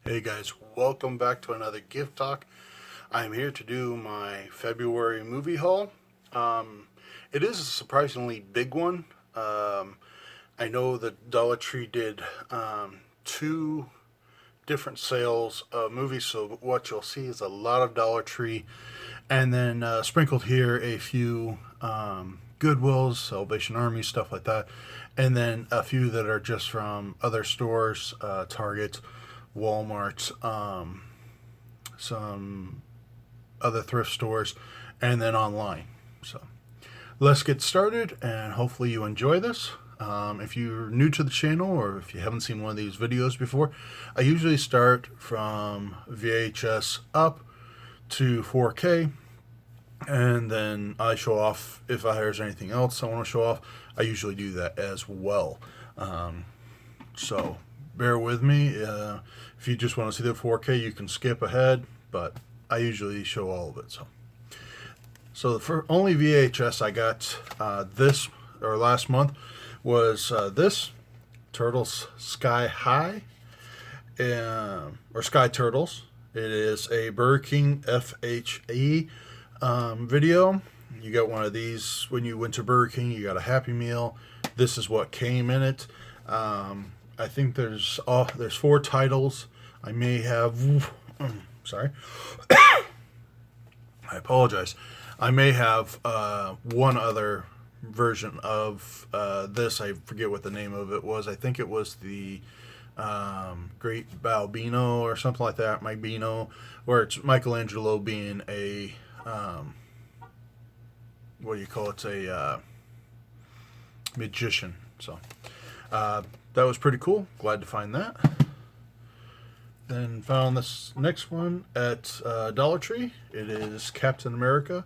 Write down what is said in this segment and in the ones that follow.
Hey guys, welcome back to another Gift Talk. I'm here to do my February movie haul. Um, it is a surprisingly big one. I know that Dollar Tree did two different sales of movies, so what you'll see is a lot of Dollar Tree, and then sprinkled here a few Goodwills, Salvation Army, stuff like that, and then a few that are just from other stores, Target, Walmart, some other thrift stores, and then online. So let's get started, and hopefully you enjoy this. If you're new to the channel or if you haven't seen one of these videos before, I usually start from VHS up to 4K, and then I show off if there's anything else I want to show off. I usually do that as well. So bear with me. If you just want to see the 4K, you can skip ahead, but I usually show all of it. So the only VHS I got this or last month was this Turtles Sky High, or Sky Turtles. It is a Burger King FHE video. You got one of these when you went to Burger King. You got a Happy Meal. This is what came in it. I think there's 4 titles. I may have sorry. I apologize. I may have one other version of this. I forget what the name of it was. I think it was the Great Balbino or something like that. Mike Bino, where it's Michelangelo being a what do you call it? A magician. So that was pretty cool. Glad to find that. Then found this next one at Dollar Tree. It is Captain America.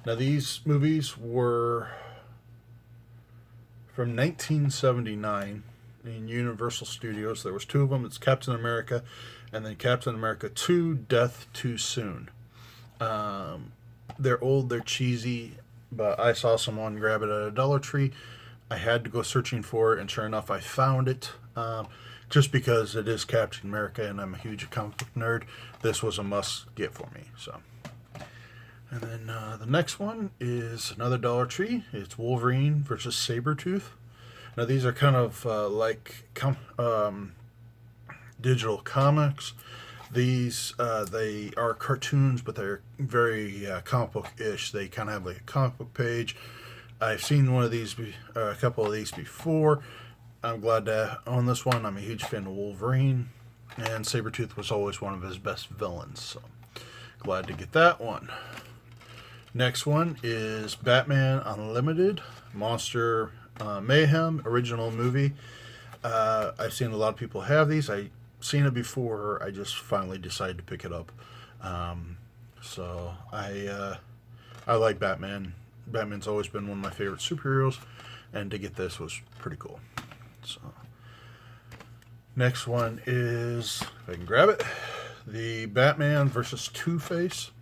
Now these movies were from 1979 in Universal Studios. There was 2 of them. It's Captain America and then Captain America 2, Death Too Soon. They're old, they're cheesy, but I saw someone grab it at a Dollar Tree. I had to go searching for it, and sure enough, I found it. Just because it is Captain America, and I'm a huge comic book nerd, this was a must-get for me. So, and then the next one is another Dollar Tree. It's Wolverine versus Sabretooth. Now, these are kind of like digital comics. These they are cartoons, but they're very comic book-ish. They kind of have like a comic book page. I've seen one of these, a couple of these before. I'm glad to own this one. I'm a huge fan of Wolverine, and Sabretooth was always one of his best villains, so glad to get that one. Next one is Batman Unlimited, Monster Mayhem, original movie. I've seen a lot of people have these. I've seen it before. I just finally decided to pick it up. So I like Batman. Batman's always been one of my favorite superheroes, and to get this was pretty cool. So, next one is, if I can grab it, the Batman versus Two-Face.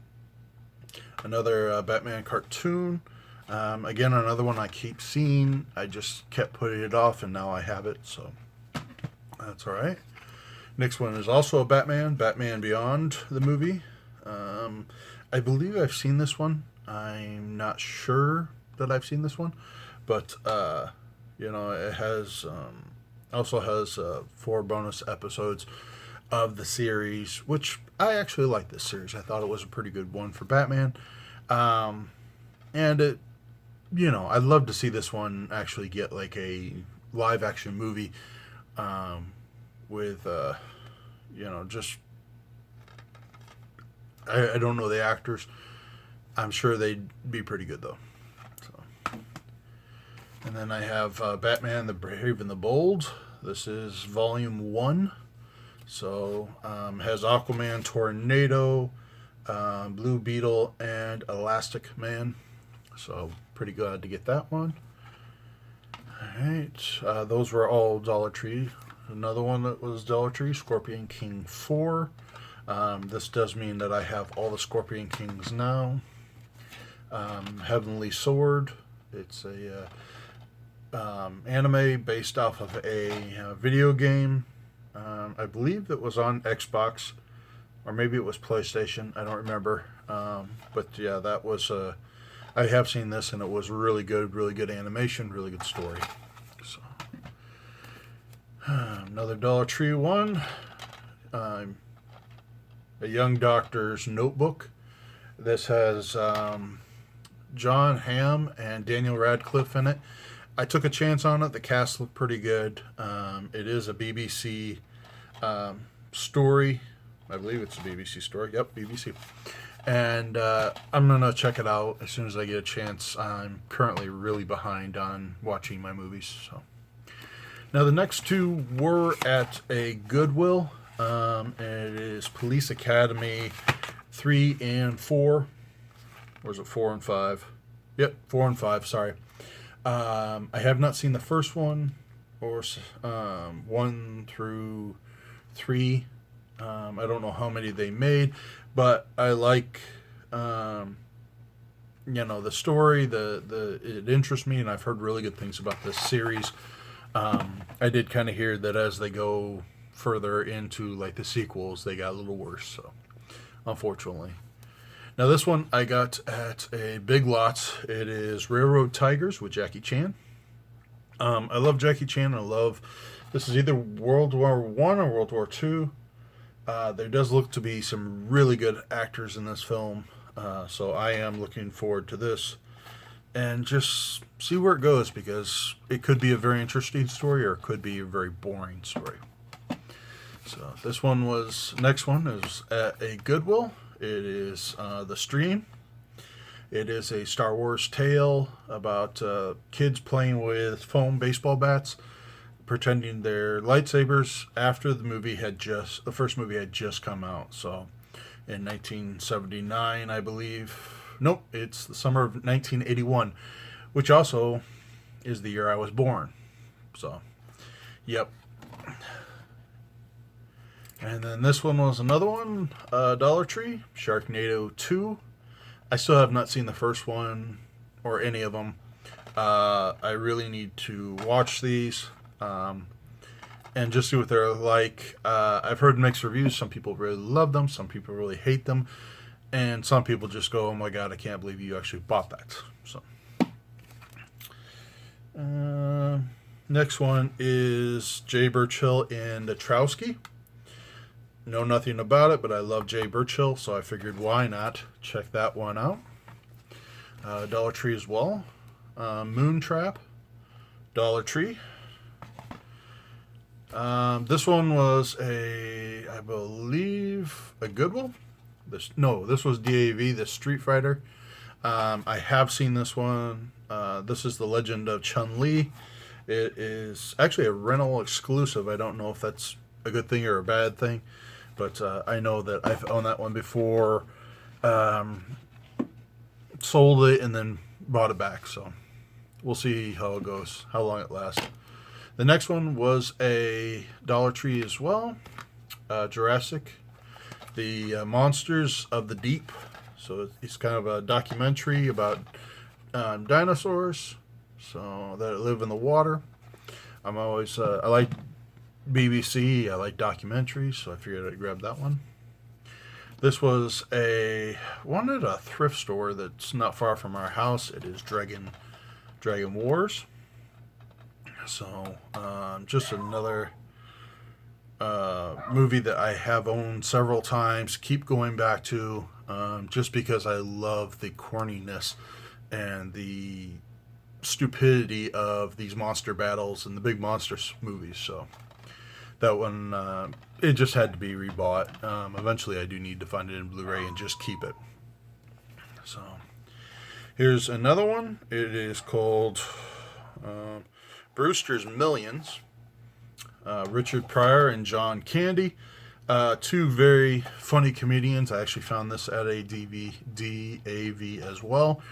Another Batman cartoon. Again, another one I keep seeing. I just kept putting it off, and now I have it, so that's all right. Next one is also a Batman Beyond, the movie. I believe I've seen this one. I'm not sure that I've seen this one, but it has also has 4 bonus episodes of the series, which I actually like this series. I thought it was a pretty good one for Batman, and it, I'd love to see this one actually get like a live action movie, with just I don't know the actors. I'm sure they'd be pretty good, though. So. And then I have Batman the Brave and the Bold. This is Volume 1. So, has Aquaman, Tornado, Blue Beetle, and Elastic Man. So, pretty glad to get that one. Alright, those were all Dollar Tree. Another one that was Dollar Tree, Scorpion King 4. This does mean that I have all the Scorpion Kings now. Heavenly Sword. It's a anime based off of a video game. I believe it was on Xbox, or maybe it was PlayStation. I don't remember. But yeah, that was. I have seen this, and it was really good animation, really good story. So another Dollar Tree one. A Young Doctor's Notebook. This has John Hamm and Daniel Radcliffe in it. I took a chance on it. The cast looked pretty good. It is a BBC story. I believe it's a BBC story. Yep, BBC. And I'm going to check it out as soon as I get a chance. I'm currently really behind on watching my movies. So now the next two were at a Goodwill. And it is Police Academy 3 and 4. Or is it 4 and 5? Yep, 4 and 5, sorry. I have not seen the first one, or 1 through 3. I don't know how many they made, but I like, the story. It interests me, and I've heard really good things about this series. I did kind of hear that as they go further into like the sequels, they got a little worse. So, unfortunately. Now this one I got at a Big Lots. It is Railroad Tigers with Jackie Chan. I love Jackie Chan. This is either World War One or World War Two. There does look to be some really good actors in this film, so I am looking forward to this and just see where it goes, because it could be a very interesting story or it could be a very boring story. So next one is at a Goodwill. It is The Stream. It is a Star Wars tale about kids playing with foam baseball bats, pretending they're lightsabers after the first movie had just come out. So in 1979, I believe. Nope, it's the summer of 1981, which also is the year I was born. So, yep. And then this one was another one, Dollar Tree, Sharknado 2. I still have not seen the first one or any of them. I really need to watch these and just see what they're like. I've heard mixed reviews. Some people really love them. Some people really hate them. And some people just go, oh my God, I can't believe you actually bought that. So, next one is Jay Birchill and the Trowski. Know nothing about it, but I love Jay Birchill, so I figured why not check that one out. Dollar Tree as well. Moontrap, Dollar Tree. This one was I believe, a Goodwill. This was DAV, the Street Fighter. I have seen this one. This is The Legend of Chun-Li. It is actually a rental exclusive. I don't know if that's a good thing or a bad thing, but I know that I've owned that one before, sold it, and then bought it back. So we'll see how it goes, how long it lasts. The next one was a Dollar Tree as well, Jurassic, the Monsters of the Deep. So it's kind of a documentary about dinosaurs, so that live in the water. I'm always I like BBC. I like documentaries, so I figured I'd grab that one. This was one at a thrift store that's not far from our house. It is Dragon Wars. So just another movie that I have owned several times, keep going back to, just because I love the corniness and the stupidity of these monster battles and the big monster movies. So that one, it just had to be rebought. Eventually I do need to find it in Blu-ray and just keep it. So here's another one. It is called Brewster's Millions. Richard Pryor and John Candy, two very funny comedians. I actually found this at a DAV as well.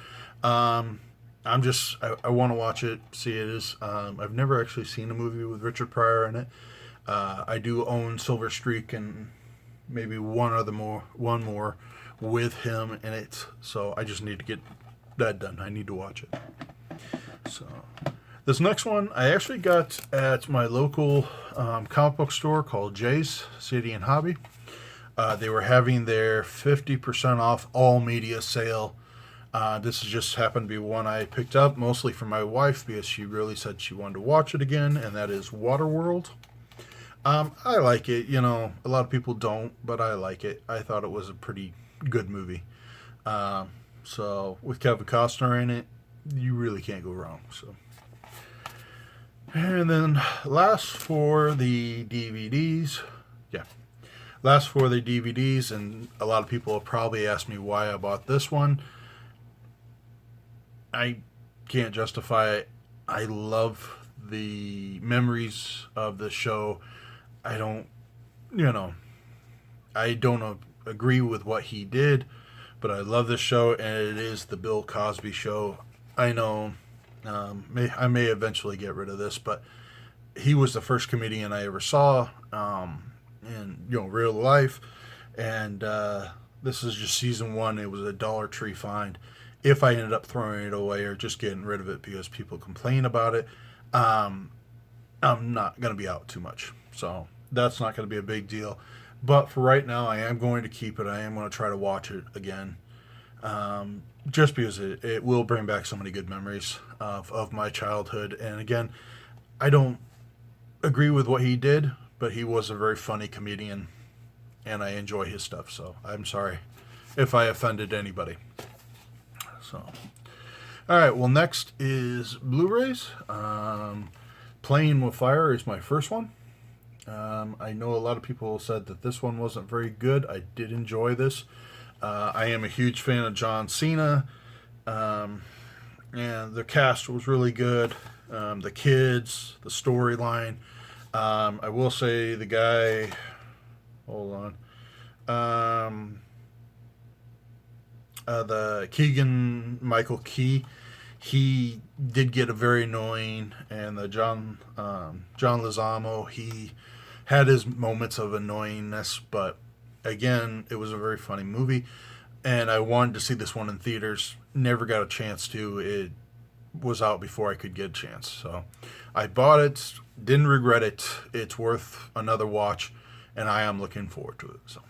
I want to watch it, see it is. I've never actually seen a movie with Richard Pryor in it. I do own Silver Streak and maybe one more with him in it. So I just need to get that done. I need to watch it. So This next one I actually got at my local comic book store called Jay's City and Hobby. They were having their 50% off all media sale. This has just happened to be one I picked up mostly for my wife because she really said she wanted to watch it again, and that is Waterworld. I like it. You know, a lot of people don't, but I like it. I thought it was a pretty good movie. So with Kevin Costner in it, you really can't go wrong. So, and then last for the DVDs, yeah, last for the DVDs, and a lot of people have probably asked me why I bought this one. I can't justify it. I love the memories of the show. I don't, you know, I don't agree with what he did, but I love this show, and it is the Bill Cosby show. I know I may eventually get rid of this, but he was the first comedian I ever saw in real life, and this is just season one. It was a Dollar Tree find. If I ended up throwing it away or just getting rid of it because people complain about it, I'm not going to be out too much. So that's not going to be a big deal. But for right now, I am going to keep it. I am going to try to watch it again. Just because it will bring back so many good memories of my childhood. And again, I don't agree with what he did, but he was a very funny comedian, and I enjoy his stuff. So I'm sorry if I offended anybody. So, all right. Well, next is Blu-rays. Playing with Fire is my first one. I know a lot of people said that this one wasn't very good. I did enjoy this. I am a huge fan of John Cena, and the cast was really good. The kids, the storyline. I will say the guy. Hold on. The Keegan Michael Key, he did get a very annoying, and the John Leguizamo, he had his moments of annoyingness, but again, it was a very funny movie, and I wanted to see this one in theaters. Never got a chance to. It was out before I could get a chance, so I bought it. Didn't regret it. It's worth another watch, and I am looking forward to it. So.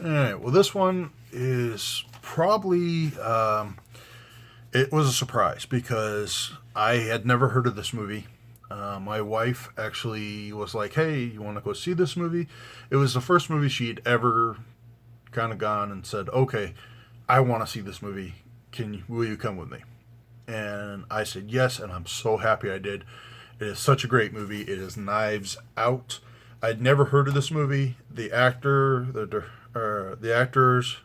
Alright, well, this one is probably, it was a surprise because I had never heard of this movie. My wife actually was like, hey, you want to go see this movie? It was the first movie she'd ever kind of gone and said, okay, I want to see this movie. Will you come with me? And I said yes, and I'm so happy I did. It is such a great movie. It is Knives Out. I'd never heard of this movie. The actors,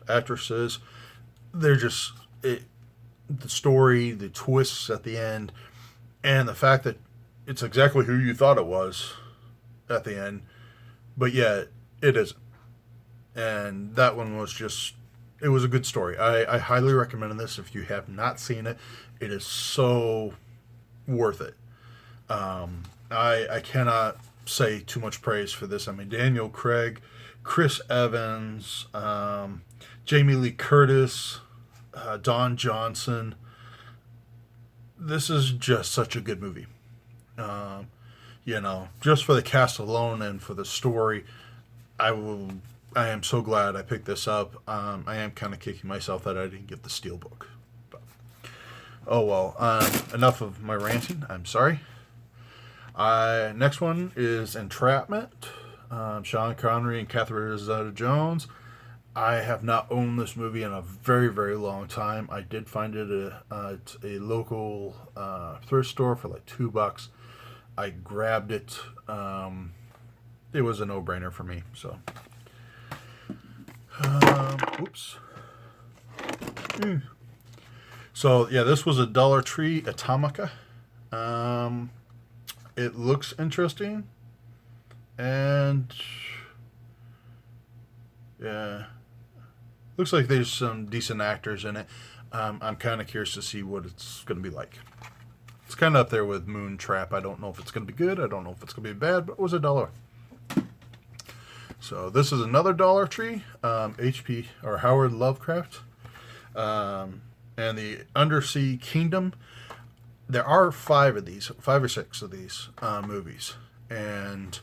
actresses, they're just the story, the twists at the end, and the fact that it's exactly who you thought it was at the end, but yet it isn't. And that one was just, it was a good story. I highly recommend this if you have not seen it. It is so worth it. I cannot say too much praise for this. I mean, Daniel Craig, Chris Evans, Jamie Lee Curtis, Don Johnson. This is just such a good movie. Just for the cast alone and for the story, I am so glad I picked this up. I am kind of kicking myself that I didn't get the Steelbook. But, oh well. Enough of my ranting. I'm sorry. Next one is Entrapment. Sean Connery and Catherine Zeta-Jones. I have not owned this movie in a very, very long time. I did find it at a local thrift store for like $2. I grabbed it. It was a no-brainer for me. So, oops. So yeah, this was a Dollar Tree Atomica. It looks interesting, and yeah, looks like there's some decent actors in it. I'm kind of curious to see what it's going to be like. It's kind of up there with Moontrap. I don't know if it's going to be good. I don't know if it's going to be bad, but it was $1. So this is another Dollar Tree, H.P. or Howard Lovecraft, and the Undersea Kingdom. there are 5 or 6 of these movies, and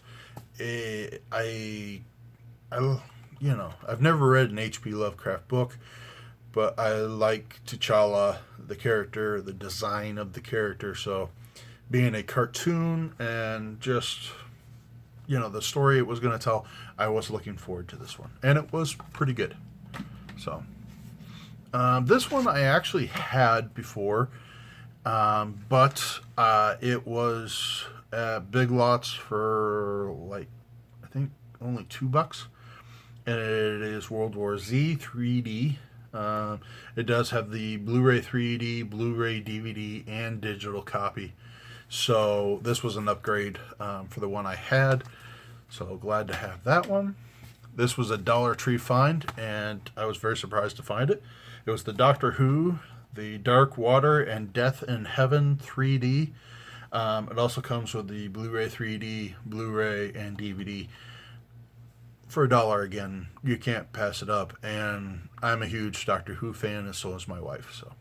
I, I've never read an H.P. Lovecraft book, but I like T'Challa, the character, the design of the character. So, being a cartoon and just the story it was going to tell, I was looking forward to this one, and it was pretty good. So, this one I actually had before, but it was at Big Lots for I think only $2, and it is World War Z 3D. It does have the Blu-ray 3D, Blu-ray DVD, and digital copy. So this was an upgrade for the one I had. So glad to have that one. This was a Dollar Tree find, and I was very surprised to find it. It was the Doctor Who, the Dark Water, and Death in Heaven 3D. It also comes with the Blu-ray 3D, Blu-ray, and DVD. For $1 again, you can't pass it up. And I'm a huge Doctor Who fan, and so is my wife. So,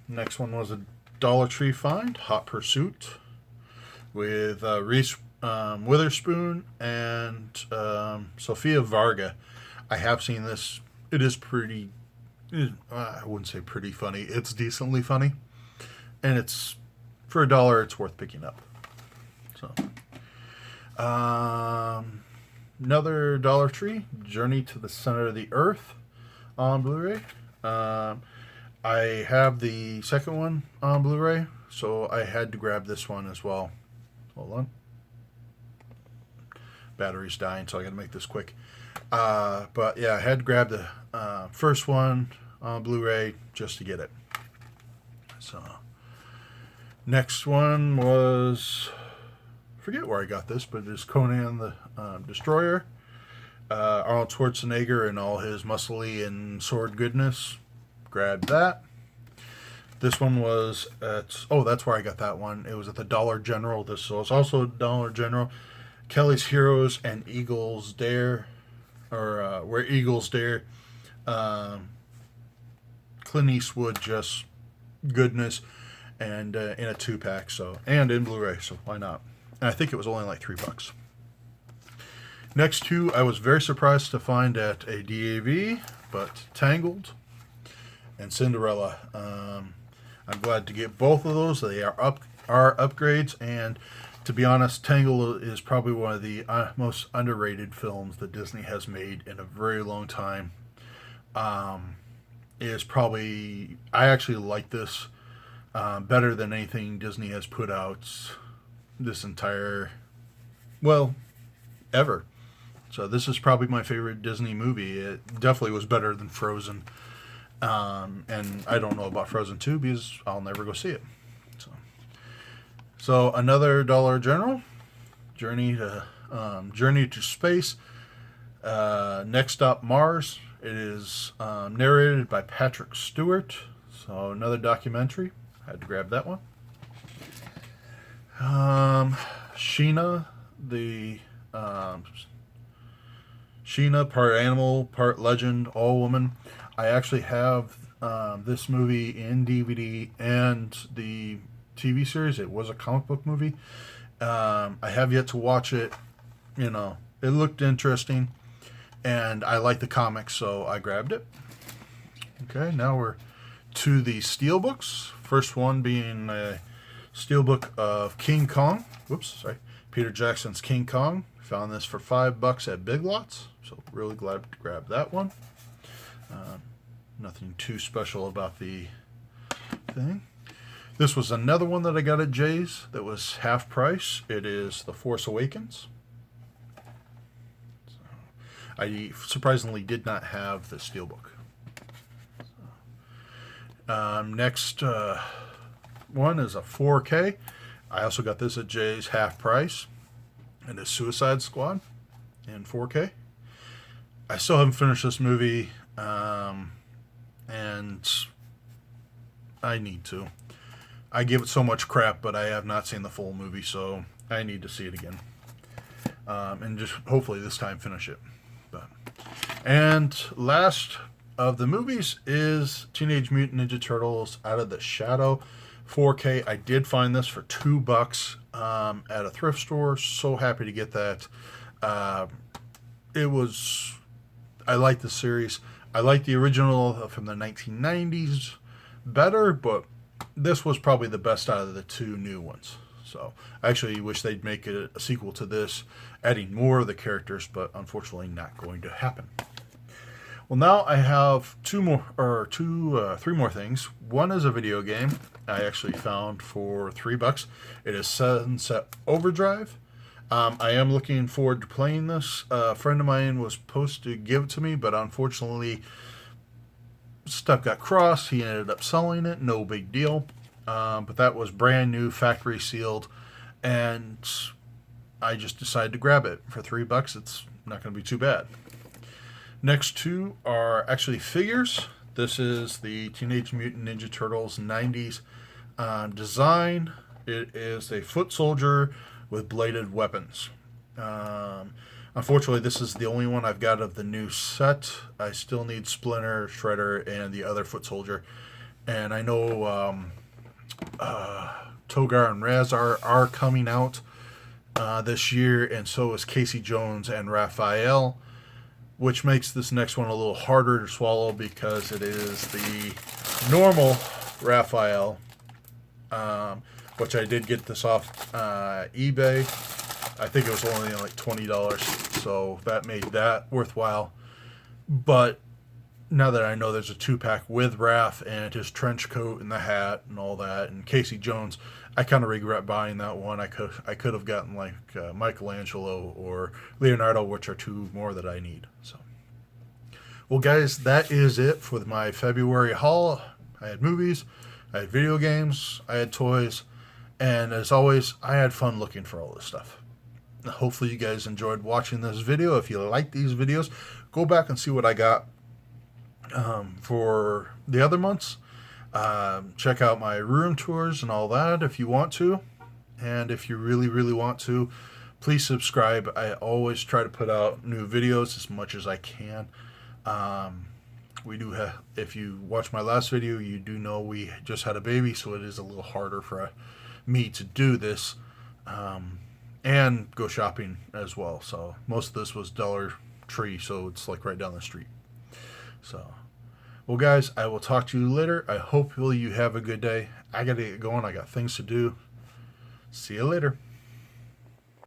next one was a Dollar Tree find, Hot Pursuit, with Reese Witherspoon and Sofia Vergara. I have seen this. It is pretty. I wouldn't say pretty funny. It's decently funny, and it's for $1. It's worth picking up. So. Another Dollar Tree, Journey to the Center of the Earth on Blu-ray. I have the second one on Blu-ray, so I had to grab this one as well. Hold on. Battery's dying, so I gotta make this quick. But yeah, I had to grab the first one on Blu-ray just to get it. So, next one was... forget where I got this, but it is Conan the Destroyer. Arnold Schwarzenegger and all his muscly and sword goodness. Grabbed that. This one was at... oh, that's where I got that one. It was at the Dollar General. This was also Dollar General. Kelly's Heroes and Eagles Dare. Or Where Eagles Dare. Clint Eastwood, just goodness. And in a 2-pack. So, and in Blu-ray, so why not? And I think it was only like $3. Next two, I was very surprised to find at a DAV, but Tangled and Cinderella. I'm glad to get both of those. They are upgrades, and to be honest, Tangled is probably one of the most underrated films that Disney has made in a very long time. Is probably, I actually like this better than anything Disney has put out this entire, well, ever. So this is probably my favorite Disney movie. It definitely was better than Frozen. And I don't know about Frozen 2 because I'll never go see it. So another Dollar General, Journey to Space. Next Stop Mars. It is narrated by Patrick Stewart. So another documentary. I had to grab that one. Sheena, Sheena, part animal, part legend, all woman. I actually have this movie in DVD and the TV series. It was a comic book movie. I have yet to watch it. It looked interesting, and I like the comics, so I grabbed it. Okay, now we're to the steelbooks. First one being a steelbook of King Kong. Peter Jackson's King Kong. Found this for $5 at Big Lots, so really glad to grab that one. Nothing too special about the thing. This was another one that I got at Jay's that was half price. It is The Force Awakens. So, I surprisingly did not have the steelbook. Next one is a 4K. I also got this at Jay's half price. And it's Suicide Squad in 4K. I still haven't finished this movie, and I need to. I give it so much crap, but I have not seen the full movie, so I need to see it again. And just hopefully this time finish it. And last of the movies is Teenage Mutant Ninja Turtles Out of the Shadow 4K. I did find this for $2 at a thrift store. So happy to get that. I like the series. I like the original from the 1990s better, but this was probably the best out of the two new ones. So I actually wish they'd make it a sequel to this, adding more of the characters, but unfortunately not going to happen. Well, now I have three more things. One is a video game I actually found for $3. It is Sunset Overdrive. I am looking forward to playing this. A friend of mine was supposed to give it to me, but unfortunately, stuff got crossed. He ended up selling it. No big deal. But that was brand new, factory sealed, and I just decided to grab it for $3. It's not going to be too bad. Next two are actually figures. This is the Teenage Mutant Ninja Turtles 90s design. It is a foot soldier with bladed weapons. Unfortunately, this is the only one I've got of the new set. I still need Splinter, Shredder, and the other foot soldier. And I know Togar and Raz are coming out this year, and so is Casey Jones and Raphael, which makes this next one a little harder to swallow because it is the normal Raphael, which I did get this off eBay. I think it was only like $20, so that made that worthwhile. But now that I know there's a 2-pack with Raph and his trench coat and the hat and all that, and Casey Jones, I kind of regret buying that one. I could have gotten like Michelangelo or Leonardo, which are two more that I need. So, well, guys, that is it for my February haul. I had movies, I had video games, I had toys, and as always, I had fun looking for all this stuff. Hopefully you guys enjoyed watching this video. If you like these videos, go back and see what I got for the other months. Check out my room tours and all that if you want to. And if you really, really want to, please subscribe. I always try to put out new videos as much as I can. We do have, if you watch my last video, you do know we just had a baby, so it is a little harder for me to do this. And go shopping as well. So most of this was Dollar Tree, so it's like right down the street. So, well, guys, I will talk to you later. I hope you have a good day. I got to get going. I got things to do. See you later.